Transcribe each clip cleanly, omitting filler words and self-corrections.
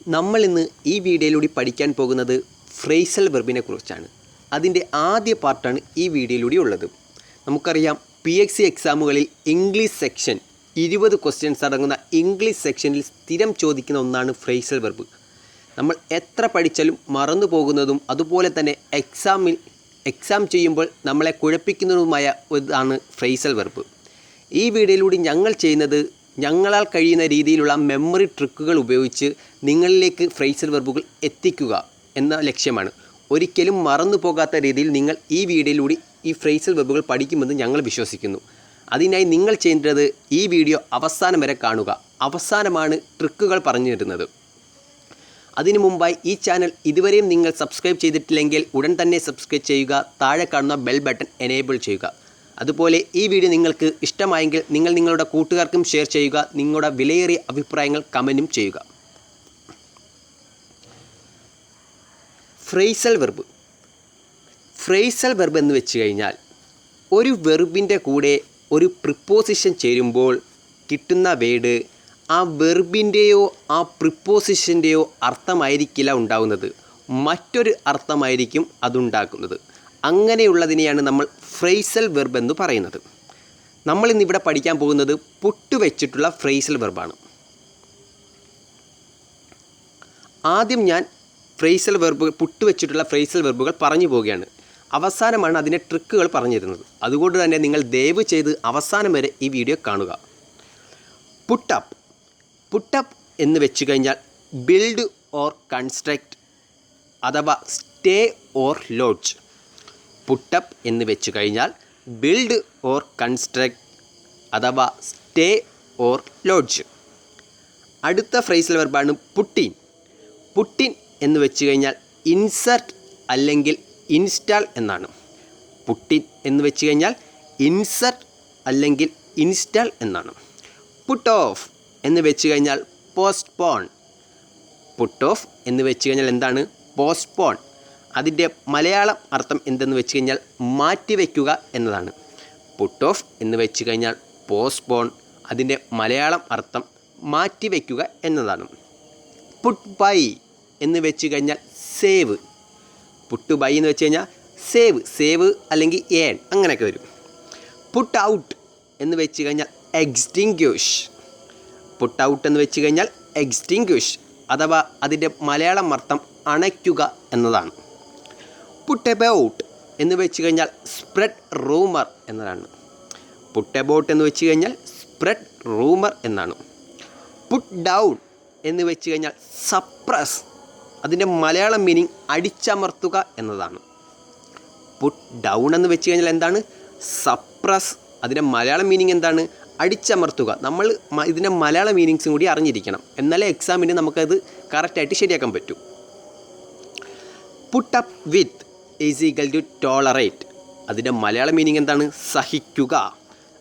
നമ്മൾ ഇന്ന് ഈ വീഡിയോയിലൂടെ പഠിക്കാൻ പോകുന്നത് ഫ്രേസൽ വെർബിനെ കുറിച്ചാണ്. അതിൻ്റെ ആദ്യ പാർട്ടാണ് ഈ വീഡിയോയിലൂടെ ഉള്ളത്. നമുക്കറിയാം PXC എക്സാമുകളിൽ ഇംഗ്ലീഷ് സെക്ഷൻ 20 ക്വസ്റ്റ്യൻസ് അടങ്ങുന്ന ഇംഗ്ലീഷ് സെക്ഷനിൽ സ്ഥിരം ചോദിക്കുന്ന ഒന്നാണ് ഫ്രേസൽ വെർബ്. നമ്മൾ എത്ര പഠിച്ചാലും മറന്നു പോകുന്നതും അതുപോലെ തന്നെ എക്സാം ചെയ്യുമ്പോൾ നമ്മളെ കുഴപ്പിക്കുന്നതുമായ ഇതാണ് ഫ്രേസൽ വെർബ്. ഈ വീഡിയോയിലൂടെ ഞങ്ങൾ ചെയ്യുന്നത് ഞങ്ങളാൽ കഴിയുന്ന രീതിയിലുള്ള മെമ്മറി ട്രിക്കുകൾ ഉപയോഗിച്ച് നിങ്ങളിലേക്ക് ഫ്രേസൽ വെർബുകൾ എത്തിക്കുക എന്ന ലക്ഷ്യമാണ്. ഒരിക്കലും മറന്നു പോകാത്ത രീതിയിൽ നിങ്ങൾ ഈ വീഡിയോയിലൂടെ ഈ ഫ്രേസൽ വെർബുകൾ പഠിക്കുമെന്ന് ഞങ്ങൾ വിശ്വസിക്കുന്നു. അതിനായി നിങ്ങൾ ചെയ്യേണ്ടത് ഈ വീഡിയോ അവസാനം വരെ കാണുക. അവസാനമാണ് ട്രിക്കുകൾ പറഞ്ഞു തരുന്നത്. അതിനു മുമ്പായി ഈ ചാനൽ ഇതുവരെയും നിങ്ങൾ സബ്സ്ക്രൈബ് ചെയ്തിട്ടില്ലെങ്കിൽ ഉടൻ തന്നെ സബ്സ്ക്രൈബ് ചെയ്യുക. താഴെ കാണുന്ന ബെൽ ബട്ടൺ എനേബിൾ ചെയ്യുക. അതുപോലെ ഈ വീഡിയോ നിങ്ങൾക്ക് ഇഷ്ടമായെങ്കിൽ നിങ്ങൾ നിങ്ങളുടെ കൂട്ടുകാർക്കും ഷെയർ ചെയ്യുക. നിങ്ങളുടെ വിലയേറിയ അഭിപ്രായങ്ങൾ കമൻറ്റും ചെയ്യുക. ഫ്രേസൽ വെർബ് എന്ന് വെച്ച് കഴിഞ്ഞാൽ ഒരു വെർബിൻ്റെ കൂടെ ഒരു പ്രിപ്പോസിഷൻ ചേരുമ്പോൾ കിട്ടുന്ന വേർഡ് ആ വെർബിൻ്റെയോ ആ പ്രിപ്പോസിഷൻ്റെയോ അർത്ഥമായിരിക്കില്ല ഉണ്ടാകുന്നത്, മറ്റൊരു അർത്ഥമായിരിക്കും അതുണ്ടാക്കുന്നത്. അങ്ങനെയുള്ളതിനെയാണ് നമ്മൾ ഫ്രേസൽ വെർബ് എന്ന് പറയുന്നത്. നമ്മളിന്നിവിടെ പഠിക്കാൻ പോകുന്നത് പുട്ടുവെച്ചിട്ടുള്ള ഫ്രേസൽ വെർബാണ്. ആദ്യം ഞാൻ പുട്ടുവെച്ചിട്ടുള്ള ഫ്രേസൽ വെർബുകൾ പറഞ്ഞു പോവുകയാണ്. അവസാനമാണ് അതിൻ്റെ ട്രിക്കുകൾ പറഞ്ഞു തരുന്നത്. അതുകൊണ്ട് തന്നെ നിങ്ങൾ ദയവ് ചെയ്ത് അവസാനം വരെ ഈ വീഡിയോ കാണുക. പുട്ടപ്പ് എന്ന് വെച്ച് കഴിഞ്ഞാൽ ബിൽഡ് ഓർ കൺസ്ട്രക്റ്റ് അഥവാ സ്റ്റേ ഓർ ലോഡ്ജ്. പുട്ടപ്പ് എന്ന് വെച്ച് കഴിഞ്ഞാൽ ബിൽഡ് ഓർ കൺസ്ട്രക്റ്റ് അഥവാ സ്റ്റേ ഓർ ലോഡ്ജ്. അടുത്ത ഫ്രേസൽ വെർബാണ് പുട്ടിൻ എന്ന് വെച്ച് കഴിഞ്ഞാൽ ഇൻസർട്ട് അല്ലെങ്കിൽ ഇൻസ്റ്റാൾ എന്നാണ്. പുട്ടിൻ എന്ന് വെച്ച് കഴിഞ്ഞാൽ ഇൻസർട്ട് അല്ലെങ്കിൽ ഇൻസ്റ്റാൾ എന്നാണ്. പുട്ട് ഓഫ് എന്ന് വെച്ച് കഴിഞ്ഞാൽ പോസ്റ്റ്പോൺ. പുട്ട് ഓഫ് എന്ന് വെച്ച് കഴിഞ്ഞാൽ എന്താണ്? പോസ്റ്റ്പോൺ. അതിൻ്റെ മലയാളം അർത്ഥം എന്തെന്ന് വെച്ച് കഴിഞ്ഞാൽ മാറ്റിവെക്കുക എന്നതാണ്. പുട്ട് ഓഫ് എന്ന് വെച്ച് കഴിഞ്ഞാൽ പോസ്റ്റ്പോൺ. അതിൻ്റെ മലയാളം അർത്ഥം മാറ്റിവെക്കുക എന്നതാണ്. പുട്ട് ബൈ എന്ന് വെച്ച് കഴിഞ്ഞാൽ സേവ്. പുട്ട് ബൈ എന്ന് വെച്ച് കഴിഞ്ഞാൽ സേവ് അല്ലെങ്കിൽ ഏൺ അങ്ങനെയൊക്കെ വരും. പുട്ട് ഔട്ട് എന്ന് വെച്ച് കഴിഞ്ഞാൽ എക്സ്റ്റിങ്ക്വിഷ്. പുട്ട് ഔട്ട് എന്ന് വെച്ച് കഴിഞ്ഞാൽ എക്സ്റ്റിങ്ക്വിഷ് അഥവാ അതിൻ്റെ മലയാളം അർത്ഥം അണയ്ക്കുക എന്നതാണ്. പുട്ട് എബൌട്ട് എന്ന് വെച്ച് കഴിഞ്ഞാൽ സ്പ്രെഡ് റൂമർ എന്നതാണ്. പുട്ട് എബൌട്ട് എന്ന് വെച്ച് കഴിഞ്ഞാൽ സ്പ്രെഡ് റൂമർ എന്നാണ്. പുട്ട് ഡൗൺ എന്ന് വെച്ച് കഴിഞ്ഞാൽ സപ്രസ്. അതിൻ്റെ മലയാളം മീനിങ് അടിച്ചമർത്തുക എന്നതാണ്. പുട്ട് ഡൗൺ എന്ന് വെച്ച് കഴിഞ്ഞാൽ എന്താണ്? സപ്രസ്. അതിൻ്റെ മലയാളം മീനിങ് എന്താണ്? അടിച്ചമർത്തുക. നമ്മൾ ഇതിൻ്റെ മലയാളം മീനിങ്സും കൂടി അറിഞ്ഞിരിക്കണം. എന്നാലേ എക്സാമിന് നമുക്കത് കറക്റ്റായിട്ട് ശരിയാക്കാൻ പറ്റൂ. Put up with is equal to tolerate. അതിൻ്റെ മലയാളം മീനിങ് എന്താണ്? സഹിക്കുക.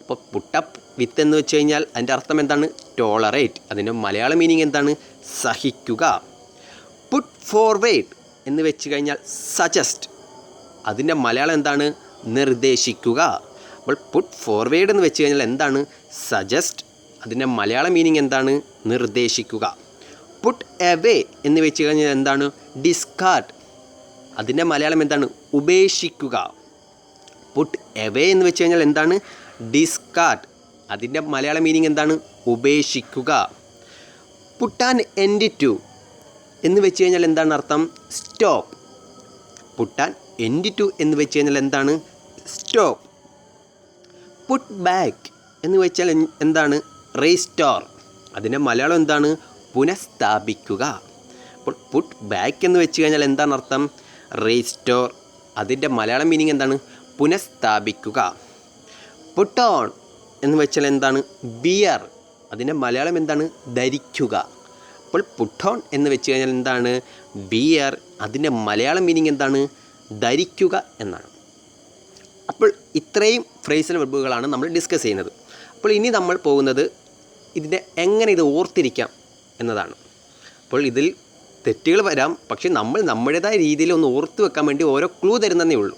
അപ്പോൾ പുട്ടപ്പ് വിത്ത് എന്ന് വെച്ച് കഴിഞ്ഞാൽ അതിൻ്റെ അർത്ഥം എന്താണ്? ടോളറേറ്റ്. അതിൻ്റെ മലയാളം മീനിങ് എന്താണ്? സഹിക്കുക. പുട്ട് ഫോർവേഡ് എന്ന് വെച്ച് കഴിഞ്ഞാൽ സജസ്റ്റ്. അതിൻ്റെ മലയാളം എന്താണ്? നിർദ്ദേശിക്കുക. അപ്പോൾ പുട്ട് ഫോർവേഡ് എന്ന് വെച്ച് കഴിഞ്ഞാൽ എന്താണ്? സജസ്റ്റ്. അതിൻ്റെ മലയാളം മീനിങ് എന്താണ്? നിർദ്ദേശിക്കുക. പുട്ട് എവേ എന്ന് വെച്ച് കഴിഞ്ഞാൽ എന്താണ്? ഡിസ്കാർഡ്. അതിൻ്റെ മലയാളം എന്താണ്? ഉപേക്ഷിക്കുക. പുട്ട് എവേ എന്ന് വെച്ച് കഴിഞ്ഞാൽ എന്താണ്? ഡിസ്കാർഡ്. അതിൻ്റെ മലയാളം മീനിങ് എന്താണ്? ഉപേക്ഷിക്കുക. പുട്ട് ആൻ എൻഡ് ടു എന്ന് വെച്ച് കഴിഞ്ഞാൽ എന്താണ് അർത്ഥം? Stop. Put an end to എന്ന് വെച്ച് കഴിഞ്ഞാൽ എന്താണ്? സ്റ്റോപ്പ്. പുട്ട് ബാക്ക് എന്ന് വെച്ചാൽ എന്താണ്? റീസ്റ്റോർ. അതിൻ്റെ മലയാളം എന്താണ്? പുനഃസ്ഥാപിക്കുക. അപ്പോൾ പുട്ട് ബാക്ക് എന്ന് വെച്ച് കഴിഞ്ഞാൽ എന്താണ് അർത്ഥം? റീസ്റ്റോർ. അതിൻ്റെ മലയാളം മീനിങ് എന്താണ്? പുനഃസ്ഥാപിക്കുക. പുട്ട് ഓൺ എന്ന് വെച്ചാൽ എന്താണ്? ബിയർ. അതിൻ്റെ മലയാളം എന്താണ്? ധരിക്കുക. അപ്പോൾ പുട്ട് ഓൺ എന്ന് വെച്ച് കഴിഞ്ഞാൽ എന്താണ്? ബിയർ. അതിൻ്റെ മലയാളം മീനിങ് എന്താണ്? ധരിക്കുക എന്നാണ്. അപ്പോൾ ഇത്രയും ഫ്രേസൽ വെർബുകളാണ് നമ്മൾ ഡിസ്കസ് ചെയ്യുന്നത്. അപ്പോൾ ഇനി നമ്മൾ പോകുന്നത് ഇതിൻ്റെ എങ്ങനെ ഇത് ഓർത്തിരിക്കാം എന്നതാണ്. അപ്പോൾ ഇതിൽ തെറ്റുകൾ വരാം, പക്ഷേ നമ്മൾ നമ്മുടേതായ രീതിയിൽ ഒന്ന് ഓർത്ത് വെക്കാൻ വേണ്ടി ഓരോ ക്ലൂ തരുന്നതേ ഉള്ളൂ.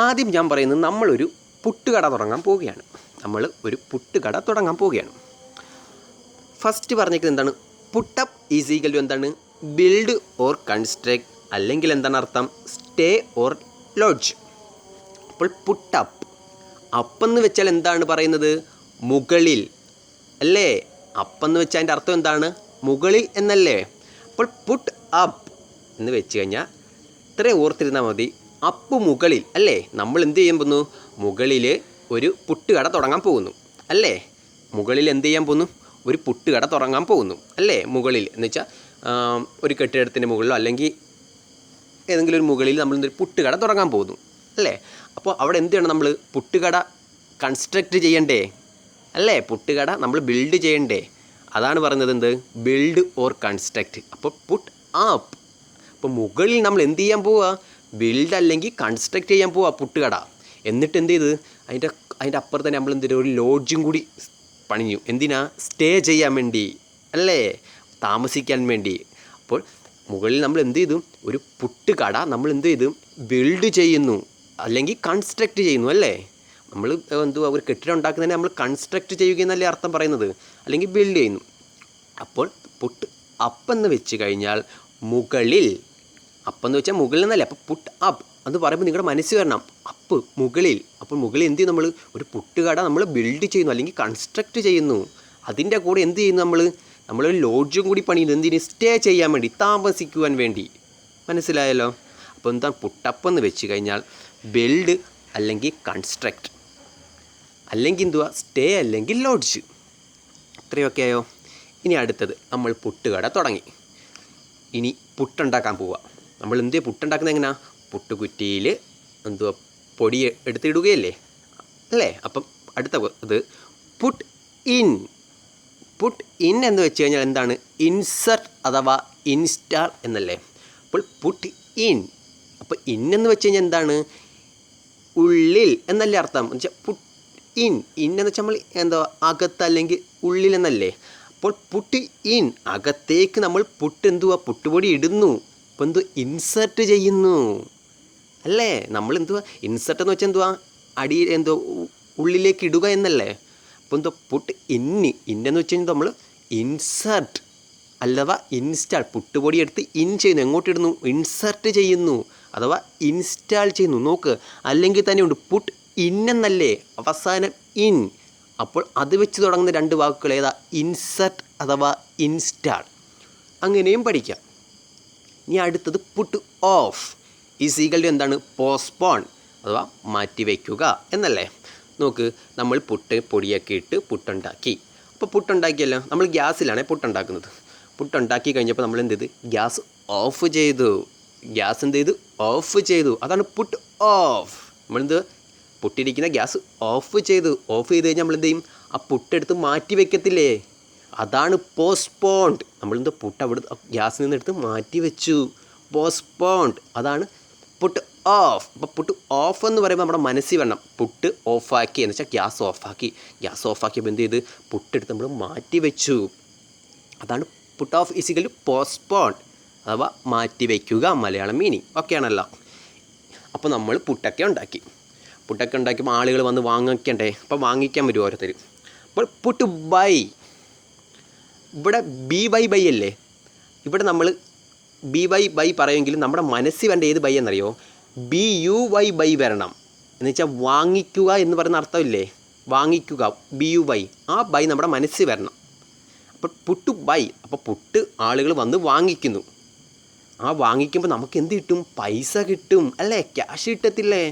ആദ്യം ഞാൻ പറയുന്നത് നമ്മളൊരു പുട്ടുകട തുടങ്ങാൻ പോവുകയാണ്. ഫസ്റ്റ് പറഞ്ഞിരിക്കുന്നത് എന്താണ്? പുട്ടപ്പ് ഈസ് ഈക്വൽ ടു എന്താണ്? ബിൽഡ് ഓർ കൺസ്ട്രക്ട്, അല്ലെങ്കിൽ എന്താണ് അർത്ഥം? Stay or lodge. അപ്പോൾ പുട്ടപ്പ്, അപ്പെന്ന് വെച്ചാൽ എന്താണ് പറയുന്നത്? മുകളിൽ അല്ലേ? അപ്പെന്ന് വെച്ചാൽ അതിൻ്റെ അർത്ഥം എന്താണ്? മുകളിൽ എന്നല്ലേ? അപ്പോൾ പുട്ട് അപ്പ് എന്ന് വെച്ച് കഴിഞ്ഞാൽ ഇത്രയും ഓർത്തിരുന്നാൽ മതി. അപ്പ് മുകളിൽ അല്ലേ? നമ്മൾ എന്ത് ചെയ്യാൻ പോകുന്നു? മുകളിൽ ഒരു പുട്ടുകട തുടങ്ങാൻ പോകുന്നു അല്ലേ? മുകളിൽ എന്ത് ചെയ്യാൻ പോകുന്നു? ഒരു പുട്ടുകട തുടങ്ങാൻ പോകുന്നു അല്ലേ? മുകളിൽ എന്ന് വെച്ചാൽ ഒരു കെട്ടിടത്തിൻ്റെ മുകളിലോ അല്ലെങ്കിൽ ഏതെങ്കിലും ഒരു മുകളിൽ നമ്മൾ ഒരു പുട്ടുകട തുടങ്ങാൻ പോകുന്നു അല്ലേ? അപ്പോൾ അവിടെ എന്ത് ചെയ്യണം? നമ്മൾ പുട്ടുകട കൺസ്ട്രക്റ്റ് ചെയ്യണ്ടേ അല്ലേ? പുട്ടുകട നമ്മൾ ബിൽഡ് ചെയ്യണ്ടേ? അതാണ് പറയുന്നത് എന്ത്? Build or construct. അപ്പോൾ പുട്ട് അപ്പ്, അപ്പോൾ മുകളിൽ നമ്മൾ എന്ത് ചെയ്യാൻ പോവുക? ബിൽഡ് അല്ലെങ്കിൽ കൺസ്ട്രക്റ്റ് ചെയ്യാൻ പോവുക പുട്ടുകട. എന്നിട്ട് എന്ത് ചെയ്ത് അതിൻ്റെ അപ്പുറത്ത് തന്നെ നമ്മൾ എന്ത് ചെയ്തു? ഒരു ലോഡ്ജും കൂടി പണിഞ്ഞു. എന്തിനാ? സ്റ്റേ ചെയ്യാൻ വേണ്ടി അല്ലേ? താമസിക്കാൻ വേണ്ടി. അപ്പോൾ മുകളിൽ നമ്മൾ എന്ത് ചെയ്തു? ഒരു പുട്ടുകട നമ്മൾ എന്ത് ചെയ്തു? ബിൽഡ് ചെയ്യുന്നു അല്ലെങ്കിൽ കൺസ്ട്രക്റ്റ് ചെയ്യുന്നു അല്ലേ? നമ്മൾ എന്തുവാ ഒരു കെട്ടിടം ഉണ്ടാക്കുന്നതിനെ നമ്മൾ കൺസ്ട്രക്റ്റ് ചെയ്യുക എന്നല്ലേ അർത്ഥം പറയുന്നത്, അല്ലെങ്കിൽ ബിൽഡ് ചെയ്യുന്നു. അപ്പോൾ പുട്ട് അപ്പെന്ന് വെച്ച് കഴിഞ്ഞാൽ മുകളിൽ, അപ്പെന്ന് വെച്ചാൽ മുകളിൽ എന്നല്ലേ? അപ്പോൾ പുട്ട് അപ്പ് എന്ന് പറയുമ്പോൾ നിങ്ങളുടെ മനസ്സിൽ വരണം അപ്പ് മുകളിൽ. അപ്പോൾ മുകളിൽ എന്ത് ചെയ്യും? നമ്മൾ ഒരു പുട്ടുകട നമ്മൾ ബിൽഡ് ചെയ്യുന്നു അല്ലെങ്കിൽ കൺസ്ട്രക്റ്റ് ചെയ്യുന്നു. അതിൻ്റെ കൂടെ എന്ത് ചെയ്യുന്നു? നമ്മളൊരു ലോഡ്ജും കൂടി പണിയുന്നു. എന്തിന്? സ്റ്റേ ചെയ്യാൻ വേണ്ടി, താമസിക്കുവാൻ വേണ്ടി. മനസ്സിലായല്ലോ? അപ്പോൾ എന്താ പുട്ടപ്പെന്ന് വെച്ച് കഴിഞ്ഞാൽ ബിൽഡ് അല്ലെങ്കിൽ കൺസ്ട്രക്റ്റ്, അല്ലെങ്കിൽ എന്തുവാ? സ്റ്റേ അല്ലെങ്കിൽ ലോഡ്ജ്. ഇത്രയൊക്കെ ആയോ? ഇനി അടുത്തത്, നമ്മൾ പുട്ടുകട തുടങ്ങി, ഇനി പുട്ടുണ്ടാക്കാൻ പോവുക. നമ്മൾ എന്ത് പുട്ടുണ്ടാക്കുന്നത് എങ്ങനെയാ? പുട്ടുകുറ്റിയിൽ എന്തുവാ പൊടി എടുത്തിടുകയല്ലേ അല്ലേ? അപ്പം അടുത്ത ഇത് പുട്ട് ഇൻ. പുട്ട് ഇൻ എന്ന് വെച്ച് കഴിഞ്ഞാൽ എന്താണ്? ഇൻസർട്ട് അഥവാ ഇൻസ്റ്റാൾ എന്നല്ലേ? അപ്പോൾ പുട്ട് ഇൻ, അപ്പോൾ ഇൻ എന്ന് വെച്ച് കഴിഞ്ഞാൽ എന്താണ്? ഉള്ളിൽ എന്നല്ലേ അർത്ഥം? എന്ന് വെച്ചാൽ പുട്ട് ഇൻ എന്ന് വെച്ചാൽ നമ്മൾ എന്താ അകത്ത് അല്ലെങ്കിൽ ഉള്ളിൽ എന്നല്ലേ? അപ്പോൾ പുട്ട് ഇൻ, അകത്തേക്ക് നമ്മൾ പുട്ട് എന്തുവാ? പുട്ടുപൊടി ഇടുന്നു. അപ്പോൾ എന്തുവാ? ഇൻസർട്ട് ചെയ്യുന്നു അല്ലേ? നമ്മൾ എന്തുവാ? ഇൻസർട്ട് എന്ന് വെച്ചാൽ എന്തുവാ? അടിയിൽ എന്തോ ഉള്ളിലേക്ക് ഇടുക എന്നല്ലേ? അപ്പോൾ എന്തോ പുട്ട് ഇന്നെന്ന് വെച്ച് കഴിഞ്ഞാൽ നമ്മൾ ഇൻസർട്ട് അഥവാ ഇൻസ്റ്റാൾ, പുട്ടുപൊടി എടുത്ത് ഇൻ ചെയ്യുന്നു. എങ്ങോട്ട് ഇടുന്നു? ഇൻസർട്ട് ചെയ്യുന്നു അഥവാ ഇൻസ്റ്റാൾ ചെയ്യുന്നു. നോക്ക്, അല്ലെങ്കിൽ തന്നെ ഉണ്ട് പുട്ട് ഇൻ എന്നല്ലേ അവസാനം ഇൻ. അപ്പോൾ അത് വെച്ച് തുടങ്ങുന്ന രണ്ട് വാക്കുകൾ ഏതാ? ഇൻസർട്ട് അഥവാ ഇൻസ്റ്റാൾ. അങ്ങനെയും പഠിക്കാം. ഇനി അടുത്തത് put off is equal to എന്താണ്? പോസ്റ്റ്പോൺ അഥവാ മാറ്റിവെക്കുക എന്നല്ലേ? നോക്ക്, നമ്മൾ പുട്ട് പൊടിയൊക്കെ ഇട്ട് പുട്ടുണ്ടാക്കി. അപ്പോൾ പുട്ടുണ്ടാക്കിയല്ലോ, നമ്മൾ ഗ്യാസിലാണ് പുട്ടുണ്ടാക്കുന്നത്. പുട്ടുണ്ടാക്കി കഴിഞ്ഞപ്പോൾ നമ്മൾ എന്ത് ചെയ്ത്? ഗ്യാസ് ഓഫ് ചെയ്തു. ഗ്യാസ് എന്ത് ചെയ്തു? ഓഫ് ചെയ്തു. അതാണ് പുട്ട് ഓഫ്. നമ്മളെന്ത്? പുട്ടിരിക്കുന്ന ഗ്യാസ് ഓഫ് ചെയ്തു. ഓഫ് ചെയ്ത് കഴിഞ്ഞാൽ നമ്മൾ എന്ത് ചെയ്യും? ആ പുട്ടെടുത്ത് മാറ്റി വയ്ക്കത്തില്ലേ? അതാണ് പോസ്റ്റ്പോണ്ട്. നമ്മളെന്ത്? പുട്ട് അവിടെ ഗ്യാസിൽ നിന്ന് എടുത്ത് മാറ്റി വെച്ചു. പോസ്റ്റ്പോണ്ട്. അതാണ് പുട്ട് ഓഫ്. അപ്പോൾ പുട്ട് ഓഫ് എന്ന് പറയുമ്പോൾ നമ്മുടെ മനസ്സിൽ വേണം പുട്ട് ഓഫാക്കി എന്ന് വെച്ചാൽ ഗ്യാസ് ഓഫാക്കി. ഗ്യാസ് ഓഫാക്കിയപ്പോൾ എന്ത് ചെയ്ത്? പുട്ടെടുത്ത് നമ്മൾ മാറ്റി വെച്ചു. അതാണ് put off is equal to postponed അഥവാ മാറ്റി വയ്ക്കുക, മലയാളം മീനിങ്. ഓക്കെ ആണല്ലോ? അപ്പോൾ നമ്മൾ പുട്ടൊക്കെ ഉണ്ടാക്കിയപ്പോൾ ആളുകൾ വന്ന് വാങ്ങിക്കണ്ടേ? അപ്പോൾ വാങ്ങിക്കാൻ വരും ഓരോരുത്തർ. അപ്പോൾ പുട്ട് ബൈ, ഇവിടെ ബൈ അല്ലേ? ഇവിടെ നമ്മൾ ബൈ പറയുമെങ്കിലും നമ്മുടെ മനസ്സിൽ വേണ്ട ഏത് ബൈ എന്നറിയോ? ബൈ വരണം. എന്ന് വെച്ചാൽ വാങ്ങിക്കുക എന്ന് പറയുന്ന അർത്ഥമില്ലേ? വാങ്ങിക്കുക, ബൈ, ആ ബൈ നമ്മുടെ മനസ്സിൽ വരണം. അപ്പോൾ പുട്ട് ബൈ, അപ്പോൾ പുട്ട് ആളുകൾ വന്ന് വാങ്ങിക്കുന്നു. ആ വാങ്ങിക്കുമ്പോൾ നമുക്ക് എന്ത് കിട്ടും? പൈസ കിട്ടും അല്ലേ? ക്യാഷ് കിട്ടത്തില്ലേ?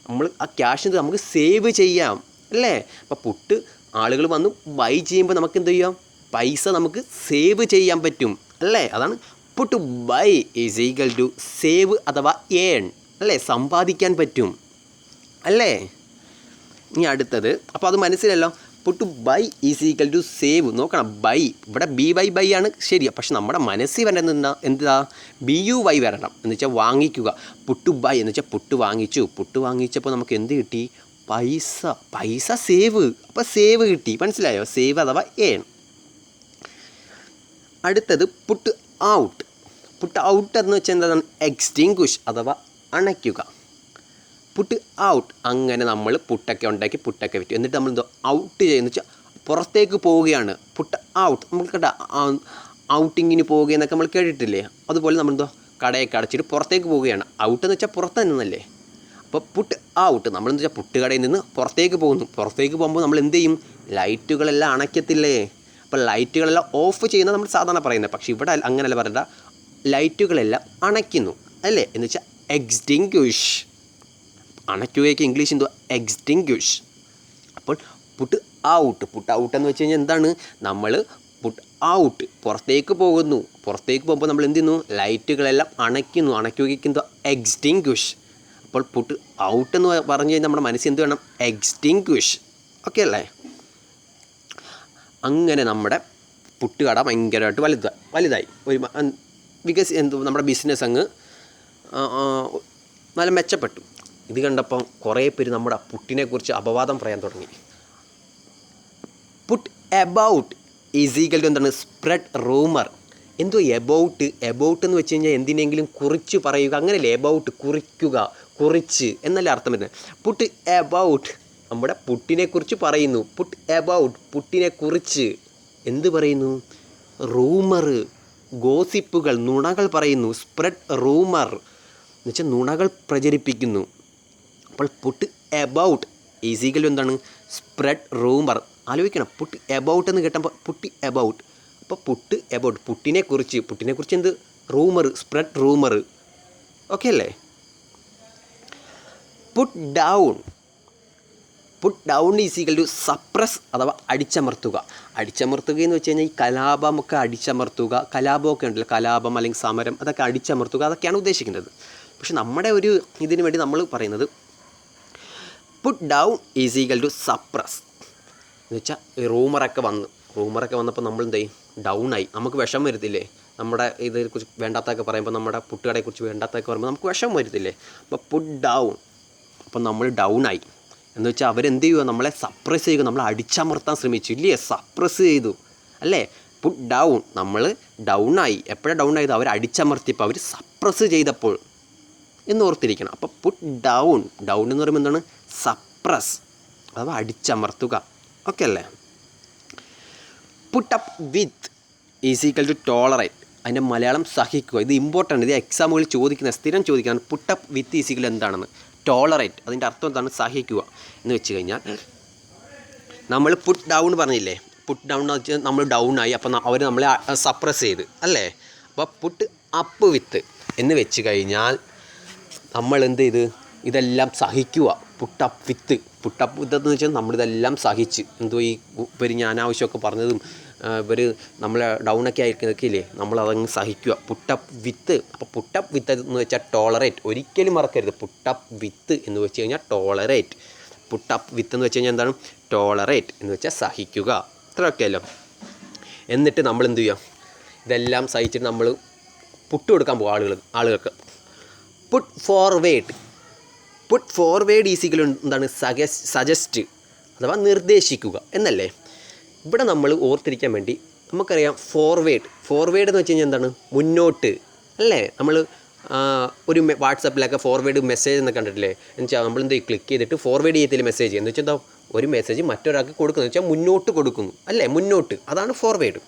നമ്മൾ ആ ക്യാഷ് നമുക്ക് സേവ് ചെയ്യാം അല്ലേ? അപ്പോൾ പുട്ട് ആളുകൾ വന്ന് ബൈ ചെയ്യുമ്പോൾ നമുക്ക് എന്ത് ചെയ്യാം? പൈസ നമുക്ക് സേവ് ചെയ്യാൻ പറ്റും അല്ലേ? അതാണ് put by is equal to save അഥവാ ഏൺ അല്ലേ? സമ്പാദിക്കാൻ പറ്റും അല്ലേ? ഇനി അടുത്തത്, അപ്പോൾ അത് മനസ്സിലല്ലോ. Put by is equal to save. നോക്കണം, ബൈ ഇവിടെ ബൈ ആണ് ശരി, പക്ഷെ നമ്മുടെ മനസ്സിൽ വരേണ്ടത് എന്താ? ബൈ വരണം. എന്ന് വെച്ചാൽ വാങ്ങിക്കുക. പുട്ട് ബൈ എന്ന് വെച്ചാൽ പുട്ട് വാങ്ങിച്ചു. പുട്ട് വാങ്ങിച്ചപ്പോൾ നമുക്ക് എന്ത് കിട്ടി? പൈസ സേവ്. അപ്പോൾ സേവ് കിട്ടി. മനസ്സിലായോ? സേവ് അഥവാ ഏൺ. അടുത്തത് പുട്ട് ഔട്ട്. പുട്ട് ഔട്ട് എന്ന് വെച്ചാൽ എന്താണ്? എക്സ്റ്റിങ്ക്വിഷ് അഥവാ അണയ്ക്കുക. Put out. അങ്ങനെ നമ്മൾ പുട്ടൊക്കെ ഉണ്ടാക്കി പുട്ടൊക്കെ വിറ്റു. എന്നിട്ട് നമ്മൾ എന്തോ ഔട്ട് ചെയ്യുന്ന വെച്ചാൽ പുറത്തേക്ക് പോവുകയാണ്, പുട്ട് ഔട്ട്. നമ്മൾ കേട്ടോ ഔട്ടിങ്ങിന് പോവുകയെന്നൊക്കെ നമ്മൾ കേട്ടിട്ടില്ലേ? അതുപോലെ നമ്മളെന്തോ കടയൊക്കെ അടച്ചിട്ട് പുറത്തേക്ക് പോവുകയാണ്. ഔട്ട് എന്ന് വെച്ചാൽ പുറത്ത് നിന്നല്ലേ. അപ്പോൾ പുട്ട് ഔട്ട് നമ്മളെന്ന് വെച്ചാൽ പുട്ടുകടയിൽ നിന്ന് പുറത്തേക്ക് പോകുന്നു. പുറത്തേക്ക് പോകുമ്പോൾ നമ്മൾ എന്ത് ചെയ്യും? ലൈറ്റുകളെല്ലാം അണയ്ക്കത്തില്ലേ? അപ്പോൾ ലൈറ്റുകളെല്ലാം ഓഫ് ചെയ്യുന്നത് നമ്മൾ സാധാരണ പറയുന്നത്. പക്ഷേ ഇവിടെ അങ്ങനെയല്ല പറയണ്ട, ലൈറ്റുകളെല്ലാം അണയ്ക്കുന്നു അല്ലേ? എന്ന് വെച്ചാൽ എക്സ്റ്റിങ്ക്വിഷ്. അണയ്ക്കുകയൊക്കെ ഇംഗ്ലീഷ് എന്തോ എക്സ്റ്റിങ്ക്വിഷ്. അപ്പോൾ പുട്ട് ഔട്ട്. പുട്ട് ഔട്ട് എന്ന് വെച്ച് കഴിഞ്ഞാൽ എന്താണ്? നമ്മൾ പുട്ട് ഔട്ട് പുറത്തേക്ക് പോകുന്നു. പുറത്തേക്ക് പോകുമ്പോൾ നമ്മൾ എന്ത് ചെയ്യുന്നു? ലൈറ്റുകളെല്ലാം അണയ്ക്കുന്നു. അണയ്ക്കുകയ്ക്ക് എന്തോ എക്സ്റ്റിങ്ക്വിഷ്. അപ്പോൾ പുട്ട് ഔട്ട് എന്ന് പറഞ്ഞു കഴിഞ്ഞാൽ നമ്മുടെ മനസ്സിൽ എന്ത് വേണം? എക്സ്റ്റിങ്ക്വിഷ്. ഓക്കെ അല്ലേ? അങ്ങനെ നമ്മുടെ പുട്ടുകട ഭയങ്കരമായിട്ട് വലുതായി. ഒരു നമ്മുടെ ബിസിനസ് അങ്ങ് നല്ല മെച്ചപ്പെട്ടു. ഇത് കണ്ടപ്പം കുറേ പേര് നമ്മുടെ പുട്ടിനെക്കുറിച്ച് അപവാദം പറയാൻ തുടങ്ങി. Put about is equal to എന്താണ്? Spread rumour. എന്തോ എബൌട്ട് എന്ന് വെച്ച് കഴിഞ്ഞാൽ എന്തിനെങ്കിലും കുറിച്ച് പറയുക, അങ്ങനെയല്ലേ? എബൌട്ട് കുറിക്കുക, കുറിച്ച് എന്നല്ലേ അർത്ഥം വരുന്നത്. പുട്ട് എബൌട്ട് നമ്മുടെ പുട്ടിനെക്കുറിച്ച് പറയുന്നു. പുട്ട് എബൌട്ട് പുട്ടിനെക്കുറിച്ച് എന്ത് പറയുന്നു? റൂമർ, ഗോസിപ്പുകൾ, നുണകൾ പറയുന്നു. സ്പ്രെഡ് റൂമർ എന്ന് വെച്ചാൽ നുണകൾ പ്രചരിപ്പിക്കുന്നു. അപ്പോൾ put about is equal to എന്താണ്? Spread rumour. ആലോചിക്കണം, പുട്ട് എബൌട്ട് എന്ന് കേട്ടപ്പോൾ പുട്ട് എബൌട്ട്. അപ്പോൾ പുട്ട് എബൌട്ട് പുട്ടിനെക്കുറിച്ച് എന്ത്? Rumour, spread rumour. ഓക്കെ അല്ലേ? Put down is equal to suppress അഥവാ അടിച്ചമർത്തുക. അടിച്ചമർത്തുക എന്ന് വെച്ച് കഴിഞ്ഞാൽ ഈ കലാപമൊക്കെ അടിച്ചമർത്തുക. കലാപമൊക്കെ ഉണ്ടല്ലോ, കലാപം അല്ലെങ്കിൽ സമരം, അതൊക്കെ അടിച്ചമർത്തുക, അതൊക്കെയാണ് ഉദ്ദേശിക്കുന്നത്. പക്ഷെ നമ്മുടെ ഒരു ഇതിന് വേണ്ടി നമ്മൾ പറയുന്നത് put down is equal to suppress എന്ന് വെച്ചാൽ റൂമറൊക്കെ വന്നപ്പോൾ നമ്മൾ എന്ത് ചെയ്യും? ഡൗണായി. നമുക്ക് വിഷമം വരത്തില്ലേ? നമ്മുടെ ഇതിനെക്കുറിച്ച് വേണ്ടാത്തൊക്കെ പറയുമ്പോൾ, നമ്മുടെ പുട്ടുകടയെക്കുറിച്ച് വേണ്ടാത്തൊക്കെ പറയുമ്പോൾ നമുക്ക് വിഷമം വരത്തില്ലേ? അപ്പോൾ പുട്ട് ഡൗൺ, അപ്പം നമ്മൾ ഡൗണായി എന്ന് വെച്ചാൽ അവരെന്ത് ചെയ്യുക? നമ്മളെ സപ്രസ് ചെയ്യുക, നമ്മളെ അടിച്ചമർത്താൻ ശ്രമിച്ചു ഇല്ലേ? സപ്രസ് ചെയ്തു അല്ലേ? പുട്ട് ഡൗൺ, നമ്മൾ ഡൗണായി. എപ്പോഴാണ് ഡൗൺ ആയത്? അവർ അടിച്ചമർത്തിയപ്പോൾ, അവർ സപ്രസ് ചെയ്തപ്പോൾ എന്ന് ഓർത്തിരിക്കണം. അപ്പോൾ പുട്ട് ഡൗൺ എന്ന് പറയുമ്പോൾ എന്താണ്? സപ്രസ് അഥവാ അടിച്ചമർത്തുക. ഓക്കെ അല്ലേ? Put up with is equal to tolerate. അതിൻ്റെ മലയാളം സഹിക്കുക. ഇത് ഇമ്പോർട്ടൻ്റ്, ഇത് എക്സാമുകളിൽ സ്ഥിരം ചോദിക്കുകയാണ്. Put up with is equal എന്താണെന്ന്? ടോളറേറ്റ്. അതിൻ്റെ അർത്ഥം എന്താണ്? സഹിക്കുക എന്ന് വെച്ച് കഴിഞ്ഞാൽ നമ്മൾ പുട്ട് ഡൗൺ പറഞ്ഞില്ലേ? പുട്ട് ഡൗൺ എന്ന് വെച്ചാൽ നമ്മൾ ഡൗൺ ആയി, അപ്പം അവർ നമ്മളെ സപ്രസ് ചെയ്ത് അല്ലേ? അപ്പോൾ പുട്ട് അപ്പ് വിത്ത് എന്ന് വെച്ച് കഴിഞ്ഞാൽ നമ്മൾ എന്ത് ചെയ്ത്? ഇതെല്ലാം സഹിക്കുക. പുട്ടപ്പ് വിത്ത് എന്ന് വെച്ചാൽ നമ്മളിതെല്ലാം സഹിച്ച് എന്തോ ഈ ഇവർ അനാവശ്യമൊക്കെ പറഞ്ഞതും ഇവർ നമ്മളെ ഡൗണൊക്കെ ആയിരിക്കുന്നതൊക്കെ ഇല്ലേ, നമ്മളതങ്ങ് സഹിക്കുക. പുട്ടപ്പ് വിത്ത്. അപ്പോൾ പുട്ടപ്പ് വിത്ത് എന്ന് വെച്ചാൽ ടോളറേറ്റ്. ഒരിക്കലും മറക്കരുത്. പുട്ടപ്പ് വിത്ത് എന്ന് വെച്ച് കഴിഞ്ഞാൽ ടോളറേറ്റ്. പുട്ടപ്പ് വിത്ത് എന്ന് വെച്ച് കഴിഞ്ഞാൽ എന്താണ്? ടോളറേറ്റ് എന്ന് വെച്ചാൽ സഹിക്കുക. ഇത്രയൊക്കെ അല്ലോ. എന്നിട്ട് നമ്മൾ എന്ത് ചെയ്യുക? ഇതെല്ലാം സഹിച്ചിട്ട് നമ്മൾ പുട്ട് കൊടുക്കാൻ പോകും ആളുകൾക്ക്. പുട്ട് ഫോർവേഡ് ഈസ് ഈക്വൽ എന്താണ്? സജസ്റ്റ് അഥവാ നിർദ്ദേശിക്കുക എന്നല്ലേ? ഇവിടെ നമ്മൾ ഓർത്തിരിക്കാൻ വേണ്ടി നമുക്കറിയാം ഫോർവേഡ് എന്ന് വെച്ച് കഴിഞ്ഞാൽ എന്താണ്? മുന്നോട്ട് അല്ലേ? നമ്മൾ ഒരു വാട്സപ്പിലൊക്കെ ഫോർവേഡ് മെസ്സേജ് എന്ന് കണ്ടിട്ടില്ലേ? എന്ന് വെച്ചാൽ നമ്മളെന്ത് ക്ലിക്ക് ചെയ്തിട്ട് ഫോർവേഡ് ചെയ്യത്തില്ല മെസ്സേജ്. എന്ന് വെച്ചാൽ എന്താ? ഒരു മെസ്സേജ് മറ്റൊരാൾക്ക് കൊടുക്കുന്നു വെച്ചാൽ മുന്നോട്ട് കൊടുക്കുന്നു അല്ലേ? മുന്നോട്ട്, അതാണ് ഫോർവേഡ്.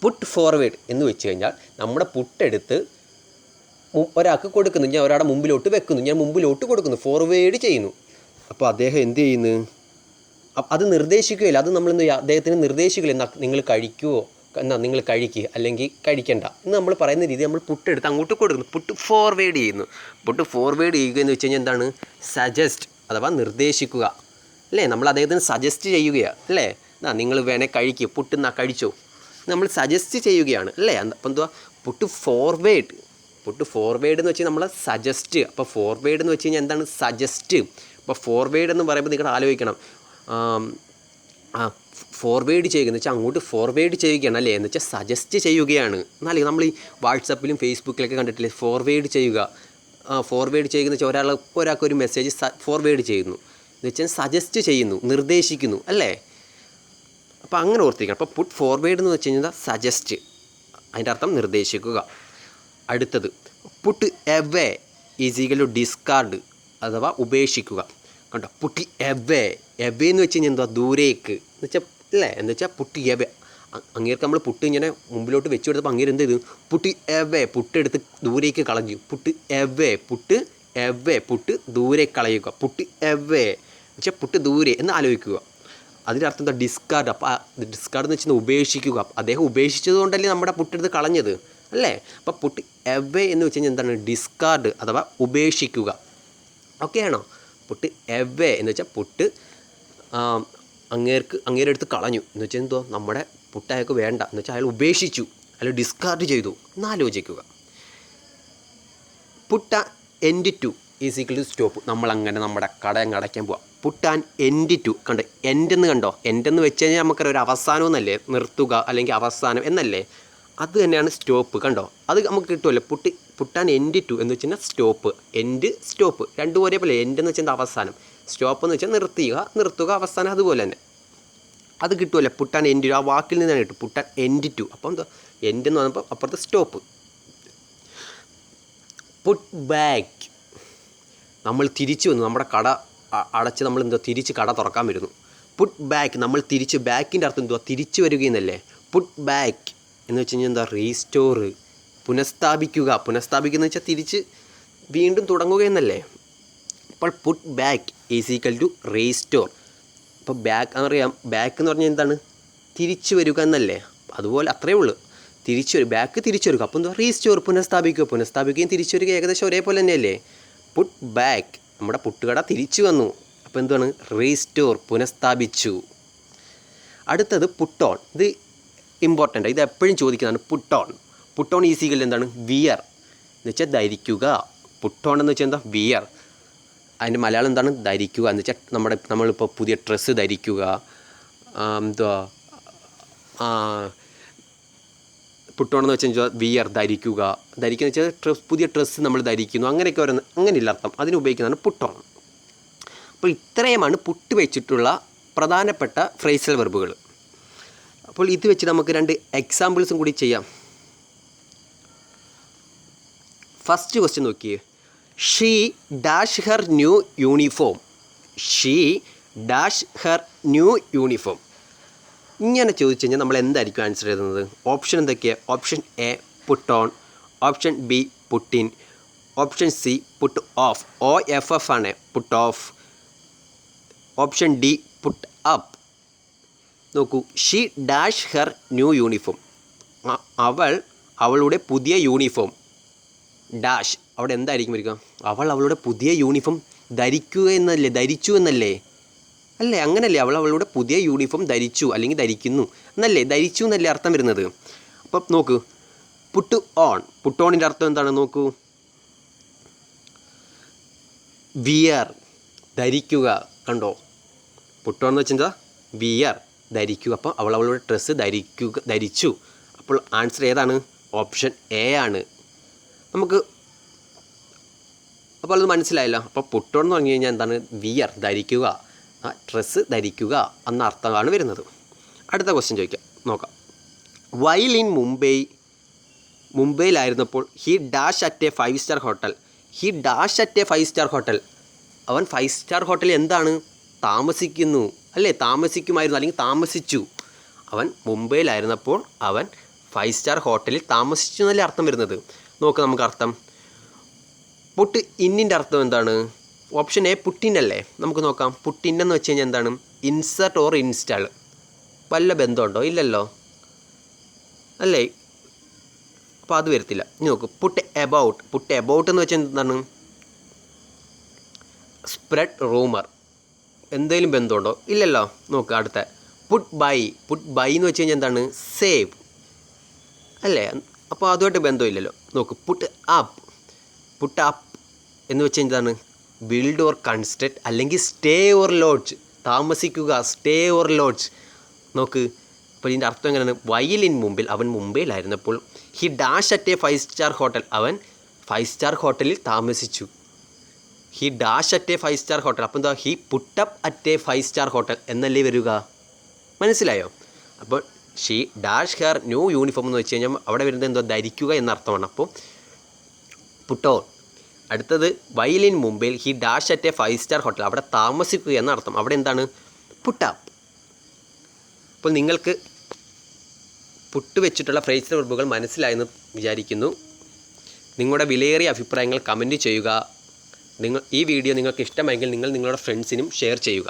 പുട്ട് ഫോർവേഡ് എന്ന് വെച്ച് കഴിഞ്ഞാൽ നമ്മുടെ പുട്ടെടുത്ത് ഒരാൾക്ക് കൊടുക്കുന്നു, ഞാൻ ഒരാളുടെ മുമ്പിലോട്ട് വെക്കുന്നു, ഞാൻ മുമ്പിലോട്ട് കൊടുക്കുന്നു, ഫോർവേഡ് ചെയ്യുന്നു. അപ്പോൾ അദ്ദേഹം എന്ത് ചെയ്യുന്നു? അത് നിർദ്ദേശിക്കുകയില്ല. അത് നമ്മളെന്ത് ചെയ്യുക? അദ്ദേഹത്തിന് നിർദ്ദേശിക്കില്ല. എന്നാൽ നിങ്ങൾ കഴിക്കുമോ, എന്നാൽ നിങ്ങൾ കഴിക്കുക, അല്ലെങ്കിൽ കഴിക്കണ്ട എന്ന് നമ്മൾ പറയുന്ന രീതി നമ്മൾ പുട്ടെടുത്ത് അങ്ങോട്ട് കൊടുക്കുന്നു. പുട്ട് ഫോർവേഡ് ചെയ്യുന്നു. പുട്ട് ഫോർവേഡ് ചെയ്യുക എന്ന് വെച്ച് കഴിഞ്ഞാൽ എന്താണ്? സജസ്റ്റ് അഥവാ നിർദ്ദേശിക്കുക അല്ലേ? നമ്മൾ അദ്ദേഹത്തിന് സജസ്റ്റ് ചെയ്യുകയാണ് അല്ലേ? നിങ്ങൾ വേണേൽ കഴിക്കുക, പുട്ട് കഴിച്ചോ, നമ്മൾ സജസ്റ്റ് ചെയ്യുകയാണ് അല്ലേ? അപ്പം എന്തുവാ? പുട്ട് ഫോർവേഡ് എന്ന് വെച്ചാൽ നമ്മൾ സജസ്റ്റ്. അപ്പോൾ ഫോർവേഡ് എന്ന് വെച്ച് കഴിഞ്ഞാൽ എന്താണ്? സജസ്റ്റ്. അപ്പോൾ ഫോർവേഡ് എന്ന് പറയുമ്പോൾ നിങ്ങൾ ആലോചിക്കണം, ഫോർവേഡ് ചെയ്യുക എന്ന് വെച്ചാൽ അങ്ങോട്ട് ഫോർവേഡ് ചെയ്യുകയാണ് അല്ലേ? എന്ന് വെച്ചാൽ സജസ്റ്റ് ചെയ്യുകയാണ്. എന്നാലേ നമ്മൾ ഈ വാട്സപ്പിലും ഫേസ്ബുക്കിലൊക്കെ കണ്ടിട്ടില്ലേ ഫോർവേഡ് ചെയ്യുക? ഫോർവേഡ് ചെയ്യുക എന്ന് വെച്ചാൽ ഒരാൾക്ക് ഒരു മെസ്സേജ് ഫോർവേഡ് ചെയ്യുന്നു എന്ന് വെച്ചാൽ സജസ്റ്റ് ചെയ്യുന്നു, നിർദ്ദേശിക്കുന്നു അല്ലേ? അപ്പോൾ അങ്ങനെ ഓർത്തിരിക്കണം. അപ്പോൾ പുട്ട് ഫോർവേഡ് എന്ന് വെച്ച് കഴിഞ്ഞാൽ സജസ്റ്റ്, അതിൻ്റെ അർത്ഥം നിർദ്ദേശിക്കുക. അടുത്തത് put away is equal to discard അഥവാ ഉപേക്ഷിക്കുക. കണ്ടോ? പുട്ട് എവേ എന്ന് വെച്ച് കഴിഞ്ഞാൽ എന്തുവാ? ദൂരേക്ക് എന്ന് വെച്ചാൽ അല്ലേ? എന്ന് വെച്ചാൽ പുട്ട് എവേ. അങ്ങേർക്ക് നമ്മൾ പുട്ട് ഇങ്ങനെ മുമ്പിലോട്ട് വെച്ച് കൊടുത്തപ്പോൾ അങ്ങേര് എന്ത് ചെയ്തു? പുട്ട് എവേ, പുട്ടെടുത്ത് ദൂരേക്ക് കളഞ്ഞു. പുട്ട് എവേ, പുട്ട് എവേ, പുട്ട് ദൂരെ കളയുക. പുട്ട് എവേ എന്ന് വെച്ചാൽ പുട്ട് ദൂരെ എന്ന് ആലോചിക്കുക. അതിൻ്റെ അർത്ഥം എന്താ? ഡിസ്കാർഡ്. അപ്പോൾ ഡിസ്കാർഡ് എന്ന് വെച്ചാൽ ഉപേക്ഷിക്കുക. അദ്ദേഹം ഉപേക്ഷിച്ചത് കൊണ്ടല്ലേ നമ്മുടെ പുട്ടെടുത്ത് കളഞ്ഞത്, അല്ലേ? അപ്പോൾ പുട്ട് എവേ എന്ന് വെച്ച് കഴിഞ്ഞാൽ എന്താണ്? ഡിസ്കാർഡ് അഥവാ ഉപേക്ഷിക്കുക. ഓക്കെ ആണോ? പുട്ട് എവേ എന്ന് വെച്ചാൽ പുട്ട് അങ്ങേരെ അടുത്ത് കളഞ്ഞു എന്ന് വെച്ചാൽ എന്തോ നമ്മുടെ പുട്ട് അയാൾക്ക് വേണ്ട എന്ന് വെച്ചാൽ അയാൾ ഉപേക്ഷിച്ചു, അയാൾ ഡിസ്കാർഡ് ചെയ്തു എന്നാലോചിക്കുക. Put end to is equal to stop. നമ്മളങ്ങനെ നമ്മുടെ കട അങ്ങ് അടയ്ക്കാൻ പോവാം. പുട്ട് ആൻഡ് എൻഡ് ടു കണ്ടോ? എൻഡെന്ന് കണ്ടോ? എൻഡെന്ന് വെച്ച് കഴിഞ്ഞാൽ നമുക്കറിയാം ഒരു അവസാനം എന്നല്ലേ, നിർത്തുക അല്ലെങ്കിൽ അവസാനം എന്നല്ലേ. അത് തന്നെയാണ് സ്റ്റോപ്പ്. കണ്ടോ? അത് നമുക്ക് കിട്ടുമല്ലോ. പുട്ട് ആൻഡ് എൻഡ് ടു എന്ന് വെച്ച് കഴിഞ്ഞാൽ സ്റ്റോപ്പ്, എൻഡ് സ്റ്റോപ്പ് രണ്ടും ഒരേപോലെ. എൻഡ് എന്ന് വെച്ചാൽ അവസാനം, സ്റ്റോപ്പ് എന്ന് വെച്ചാൽ നിർത്തുക അവസാനം, അതുപോലെ തന്നെ അത് കിട്ടുമല്ലോ. പുട്ട് ആൻഡ് എൻഡ് ടു ആ വാക്കിൽ നിന്നാണ് കിട്ടും. Put and end to. അപ്പോൾ എന്താ? എൻഡ് എന്ന് പറഞ്ഞപ്പോൾ അപ്പുറത്ത് സ്റ്റോപ്പ്. പുട്ട് ബാക്ക്, നമ്മൾ തിരിച്ചു വന്നു. നമ്മുടെ കട അടച്ച് നമ്മൾ എന്തോ തിരിച്ച് കട തുറക്കാൻ വരുന്നു. പുട്ട് ബാക്ക്, നമ്മൾ തിരിച്ച്. ബാക്കിൻ്റെ അർത്ഥം എന്തുവാ? തിരിച്ചു വരികയെന്നല്ലേ. പുട്ട് ബാക്ക് എന്ന് വെച്ച് കഴിഞ്ഞാൽ എന്താ? റീസ്റ്റോർ, പുനഃസ്ഥാപിക്കുക. പുനഃസ്ഥാപിക്കുക വെച്ചാൽ തിരിച്ച് വീണ്ടും തുടങ്ങുകയെന്നല്ലേ. അപ്പോൾ put back is equal to restore. അപ്പോൾ ബാക്ക് എന്നറിയാം. ബാക്ക് എന്ന് പറഞ്ഞാൽ എന്താണ്? തിരിച്ചു വരിക എന്നല്ലേ. അതുപോലെ അത്രയേ ഉള്ളൂ. തിരിച്ചു വരും, ബാക്ക് തിരിച്ചു വരിക. അപ്പോൾ എന്താ? റീസ്റ്റോർ, പുനഃസ്ഥാപിക്കുക. പുനഃസ്ഥാപിക്കുകയും തിരിച്ചു വരിക ഏകദേശം ഒരേപോലെ തന്നെയല്ലേ. പുട്ട് ബാക്ക്, നമ്മുടെ പുട്ടുകട തിരിച്ചു വന്നു. അപ്പോൾ എന്താണ്? റീസ്റ്റോർ, പുനഃസ്ഥാപിച്ചു. അടുത്തത് പുട്ട് ഓൺ. ഇത് ഇമ്പോർട്ടൻ്റ്, ഇത് എപ്പോഴും ചോദിക്കുന്നതാണ്. പുട്ട് ഓൺ ഈസ് ഈക്വൽ എന്താണ്? വിയർ എന്ന് വെച്ചാൽ ധരിക്കുക. പുട്ട് ഓൺ എന്ന് വെച്ചാൽ എന്താ? വിയർ. അതിൻ്റെ മലയാളം എന്താണ്? ധരിക്കുക എന്ന് വെച്ചാൽ നമ്മളിപ്പോൾ പുതിയ ഡ്രസ്സ് ധരിക്കുക. എന്തുവാ പുട്ട് ഓൺ എന്ന് വെച്ചാൽ വിയർ, ധരിക്കുക. ധരിക്കുക എന്ന് വെച്ചാൽ പുതിയ ഡ്രസ്സ് നമ്മൾ ധരിക്കുന്നു, അങ്ങനെയൊക്കെ അങ്ങനെയുള്ള അർത്ഥം അതിന് ഉപയോഗിക്കുന്നതാണ് പുട്ട് ഓൺ. അപ്പോൾ ഇത്രയുമാണ് പുട്ട് വെച്ചിട്ടുള്ള പ്രധാനപ്പെട്ട ഫ്രേസൽ വെർബുകൾ. അപ്പോൾ ഇത് വെച്ച് നമുക്ക് 2 എക്സാമ്പിൾസും കൂടി ചെയ്യാം. ഫസ്റ്റ് ക്വസ്റ്റ്യൻ നോക്കിയേ. She dash her new uniform. She dash her new uniform. ഇങ്ങനെ ചോദിച്ചു കഴിഞ്ഞാൽ നമ്മൾ എന്തായിരിക്കും ആൻസർ എഴുതുന്നത്? ഓപ്ഷൻ എന്തൊക്കെയാണ്? Option A put on, option B put in, option C put off, OFF ആണ്, put off, option D put up. നോക്കൂ, she dash her new uniform. അവളുടെ പുതിയ യൂണിഫോം. ഡാഷ് അവിടെ എന്തായിരിക്കും വരിക? അവളുടെ പുതിയ യൂണിഫോം ധരിക്കുക എന്നല്ലേ, ധരിച്ചു എന്നല്ലേ, അല്ലേ? അങ്ങനല്ലേ? അവളുടെ പുതിയ യൂണിഫോം ധരിച്ചു അല്ലെങ്കിൽ ധരിക്കുന്നു എന്നല്ലേ, ധരിച്ചു എന്നല്ലേ അർത്ഥം വരുന്നത്. അപ്പം നോക്കൂ, പുട്ട് ഓൺ. പുട്ട് ഓണിൻ്റെ അർത്ഥം എന്താണ്? നോക്കൂ, വിയർ, ധരിക്കുക. കണ്ടോ? പുട്ട് ഓൺ എന്ന് വെച്ചാൽ എന്താ? വിയർ, ധരിക്കുക. അപ്പോൾ അവളുടെ ഡ്രസ്സ് ധരിച്ചു. അപ്പോൾ ആൻസർ ഏതാണ്? ഓപ്ഷൻ എ ആണ്. നമുക്ക് അപ്പോൾ അത് മനസ്സിലായല്ലോ. അപ്പോൾ പുട്ട് ഓൺ എന്ന് പറഞ്ഞു കഴിഞ്ഞാൽ എന്താണ്? വിയർ, ധരിക്കുക, ഡ്രസ്സ് ധരിക്കുക എന്ന അർത്ഥമാണ് വരുന്നത്. അടുത്ത ക്വസ്റ്റ്യൻ നോക്കാം. വൈൽ ഇൻ മുംബൈയിലായിരുന്നപ്പോൾ he dash at a 5 star hotel. He dash at a 5 star hotel. അവൻ 5 സ്റ്റാർ ഹോട്ടലിൽ എന്താണ്? താമസിക്കുന്നു, അല്ലേ? താമസിക്കുമായിരുന്നു അല്ലെങ്കിൽ താമസിച്ചു. അവൻ മുംബൈയിലായിരുന്നപ്പോൾ അവൻ 5 സ്റ്റാർ ഹോട്ടലിൽ താമസിച്ചു എന്നല്ലേ അർത്ഥം വരുന്നത്. നോക്കാം നമുക്ക് അർത്ഥം. പുട്ട് ഇന്നിൻ്റെ അർത്ഥം എന്താണ്? ഓപ്ഷൻ എ പുട്ടിൻ അല്ലേ. നമുക്ക് നോക്കാം. പുട്ടിൻ എന്ന് വെച്ച് കഴിഞ്ഞാൽ എന്താണ്? Insert or install. വല്ല ബന്ധമുണ്ടോ? ഇല്ലല്ലോ, അല്ലേ? അപ്പോൾ അത് വരത്തില്ല. ഇനി നോക്കൂ, പുട്ട് എബൌട്ട്. പുട്ട് എബൌട്ട് എന്ന് വെച്ചാൽ എന്താണ്? Spread rumour. എന്തെങ്കിലും ബന്ധമുണ്ടോ? ഇല്ലല്ലോ. നോക്കുക അടുത്ത പുട്ട് ബൈ. പുട്ട് ബൈ എന്ന് വെച്ച് കഴിഞ്ഞാൽ എന്താണ്? സേവ്, അല്ലേ? അപ്പോൾ അതുമായിട്ട് ബന്ധമില്ലല്ലോ. നോക്ക്, പുട്ട് അപ്പ്. പുട്ട് അപ്പ് എന്ന് വെച്ചാൽ എന്താണ്? ബിൽഡ് ഓർ കൺസ്ട്രക്ട് അല്ലെങ്കിൽ സ്റ്റേ ഓർ ലോഡ്ജ്, താമസിക്കുക, സ്റ്റേ ഓർ ലോഡ്ജ്. നോക്ക്, അപ്പോൾ ഇതിൻ്റെ അർത്ഥം എങ്ങനെയാണ്? വൈലിൻ മുമ്പിൽ, അവൻ മുംബൈയിലായിരുന്നപ്പോൾ he dash at a 5 star hotel. അവൻ 5 സ്റ്റാർ ഹോട്ടലിൽ താമസിച്ചു. He dash at a 5 star hotel. അപ്പോൾ എന്താ? He put up at a 5 star hotel എന്നല്ലേ വരിക. മനസ്സിലായോ? അപ്പോൾ she dash her new uniform എന്ന് വെച്ച് കഴിഞ്ഞാൽ അവിടെ വരുന്നത് എന്തോ? ധരിക്കുക എന്നർത്ഥമാണ്. അപ്പോൾ പുട്ട് ഓൺ. അടുത്തത് വൈലിൻ മുംബൈയിൽ he dash at a 5 star hotel. അവിടെ താമസിക്കുക എന്നർത്ഥം. അവിടെ എന്താണ്? Put up. അപ്പോൾ നിങ്ങൾക്ക് പുട്ട് വെച്ചിട്ടുള്ള ഫ്രേസ് വെർബുകൾ മനസ്സിലായെന്ന് വിചാരിക്കുന്നു. നിങ്ങളുടെ വിലയേറിയ അഭിപ്രായങ്ങൾ കമൻറ്റ് ചെയ്യുക. ഈ വീഡിയോ നിങ്ങൾക്ക് ഇഷ്ടമെങ്കിൽ നിങ്ങൾ നിങ്ങളുടെ ഫ്രണ്ട്സിനും ഷെയർ ചെയ്യുക.